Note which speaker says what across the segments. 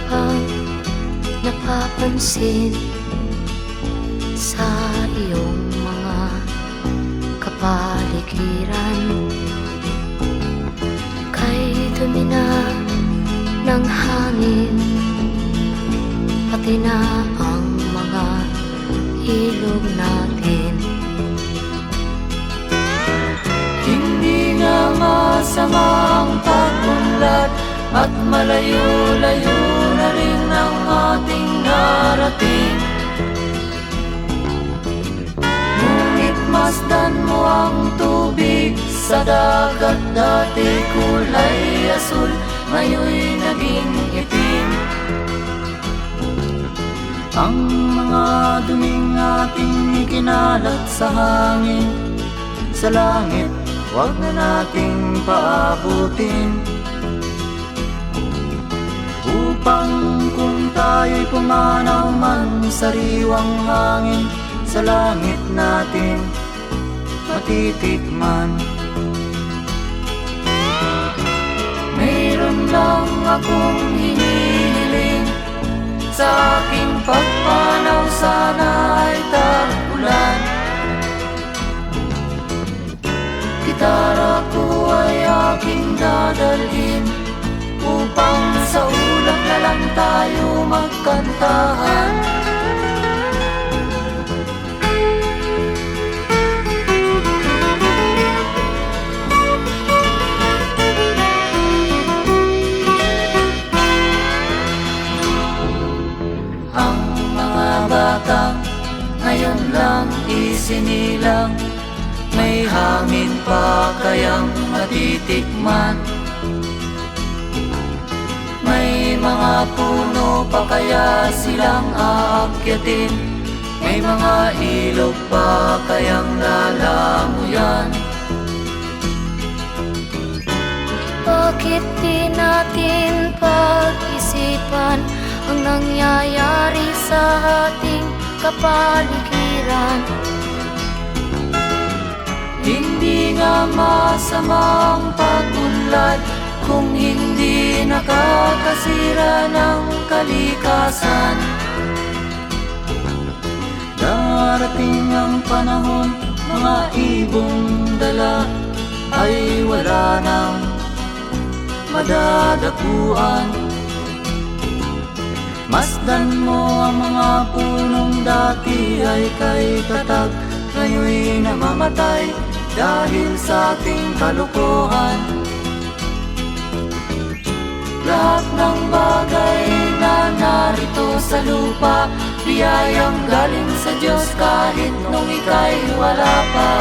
Speaker 1: bang napapansin sa iyong mga kapaligiran? Kay dumi na ng hangin, pati na ang mga ilog natin.
Speaker 2: Hindi nga masamang pag-unlad at malayo-layo na rin ang ating narating. Ngunit masdan mo ang tubig sa dagat, dati kulay asul, ngayon'y naging itim. Ang mga duming ating ikinalat sa hangin, sa langit, huwag na nating paabutin. Upang kung tayo'y pumanaw man sa sariwang hangin, sa langit natin matitikman. Mayroon lang akong hinihiling, sa aking pagpanaw sana ay tag-ulan. Gitara ko ay aking dadalhin, upang sa ulap na lang tayo magkantahan. Ang mga batang ngayon lang isinilang, may hangin pa kayang matitikman? May mga puno pa kaya silang aakyatin? May mga ilog pa kayang lalamuyan?
Speaker 1: Bakit di natin pag-isipan ang nangyayari sa ating kapaligiran?
Speaker 2: Hindi nga masamang pag-unlad kung hindi nakakasira ng kalikasan. Darating ang panahon, mga ibong dala ay wala nang madadapuan. Masdan mo ang mga punong dati ay kay tatag, ngayon'y namamatay dahil sa ating kalokohan. Lahat ng bagay na narito sa lupa, biyayang galing sa Diyos kahit nung ika'y wala pa.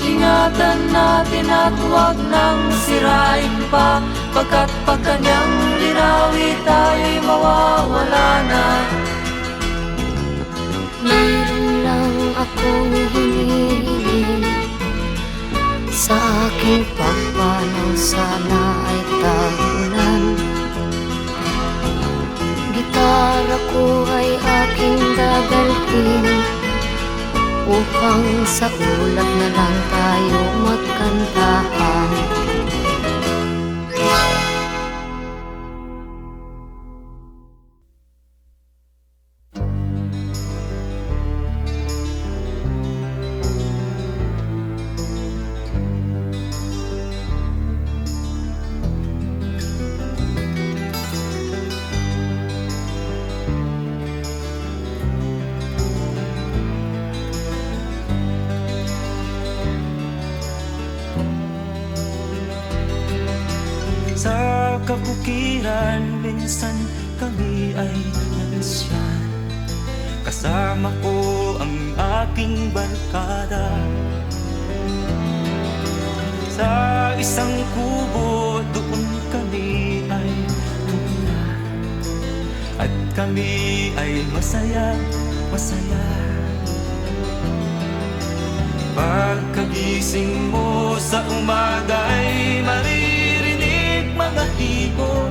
Speaker 2: Ingatan natin at huwag nang sirain pa, pagkat pag kanyang linawi tayo'y mawawala na.
Speaker 1: Mayroon lang akong hinihiling, sa aking pagpanaw sana ay tag-ulan. Gitara ko ay aking dadalhin, upang sa ulap na lang tayo magkantahan.
Speaker 3: Sa kabukiran, minsan kami ay nansyan. Kasama ko ang aking barkada. Sa isang kubo, doon kami ay tumira, at kami ay masaya, masaya. Pagkagising mo sa umaga'y maririnig mga ibon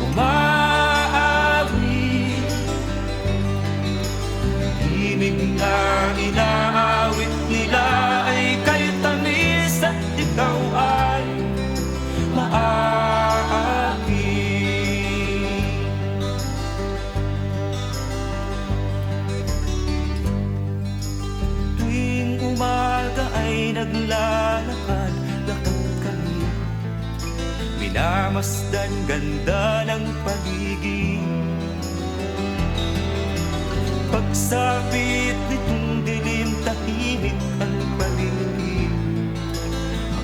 Speaker 3: umaawit. Himig na inaawit nila ay kay tamis at ikaw ay maaawit. pagmamasdan, ganda ng paligid. Pagsapit nitong dilim, tahimik ang paligid.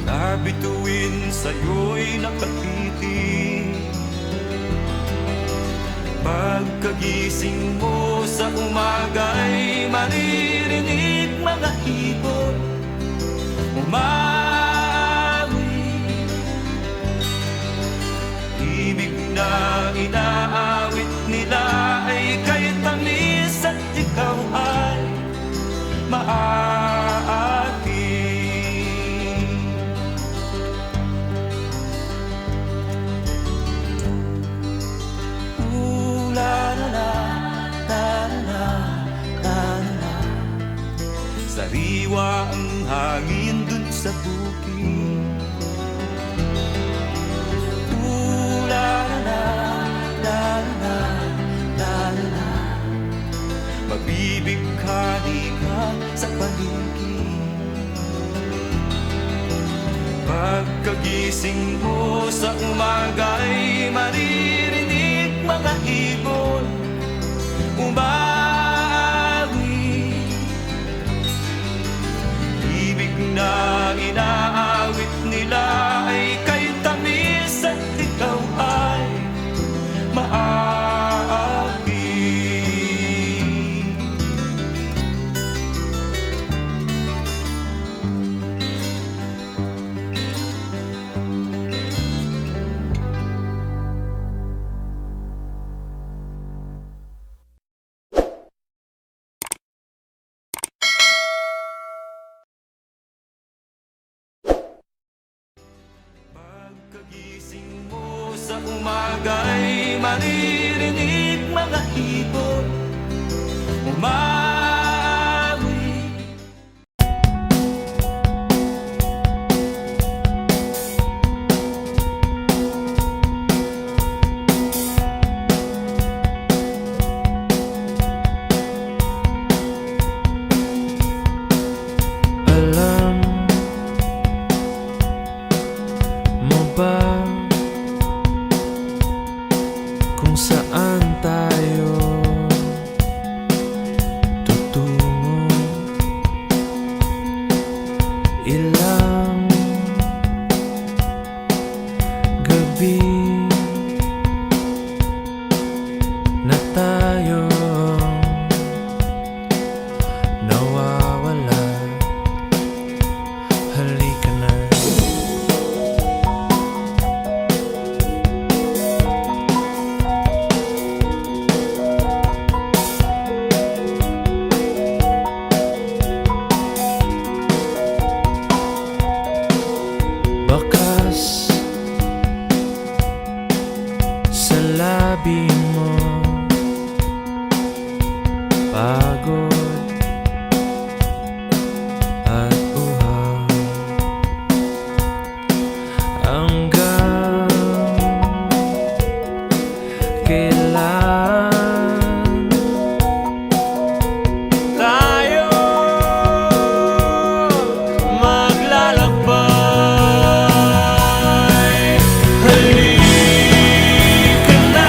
Speaker 3: Mga bituin sa'yo'y nakapitin. Pagkagising mo sa umaga'y maririnig mga ibon umawi. Ibig na inaawit nila ay kay tamis at ikaw ay maaati. La la la, la la la la. Sariwa ang hangin dun sa bukid. La la la, la la la la. Mabibighani ka sa paligid. Pagkagising mo sa umaga'y maririnig mga ibon umawi. Ibig na inaawit nila ay kay tamis at ikaw ay maaari. Pagkagising mo sa umaga'y maririnig mga ibon umawi.
Speaker 4: Alam mo ba kung saan tayo tutungo? Ilang gabi na tayo nawawala. Halika na. Bakas sa labi mo, pagod at uhaw. Hanggang kailan tayo maglalakbay? Halika na.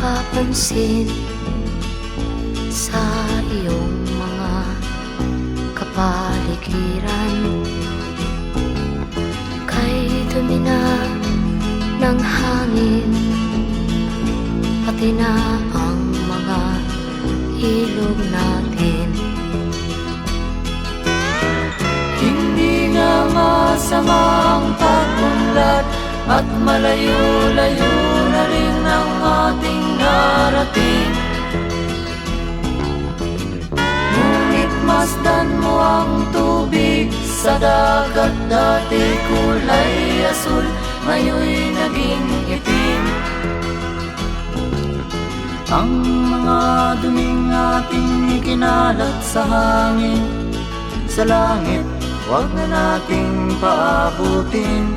Speaker 1: napapansin sa iyong mga kapaligiran. Kay dumi na ng hangin, pati na ang mga ilog natin.
Speaker 2: Hindi na masama ang pag-unlad at malayo-layo na rin ang ating narating. Ngunit masdan mo ang tubig sa dagat, dati kulay asul, ngayon'y naging itim. Ang mga duming ating ikinalat sa hangin, sa langit, huwag na nating paabutin.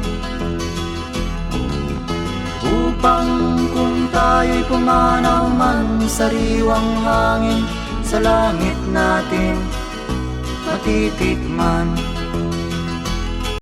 Speaker 2: Upang kung tayo'y pumanaw man sa sariwang hangin, sa langit natin matitikman.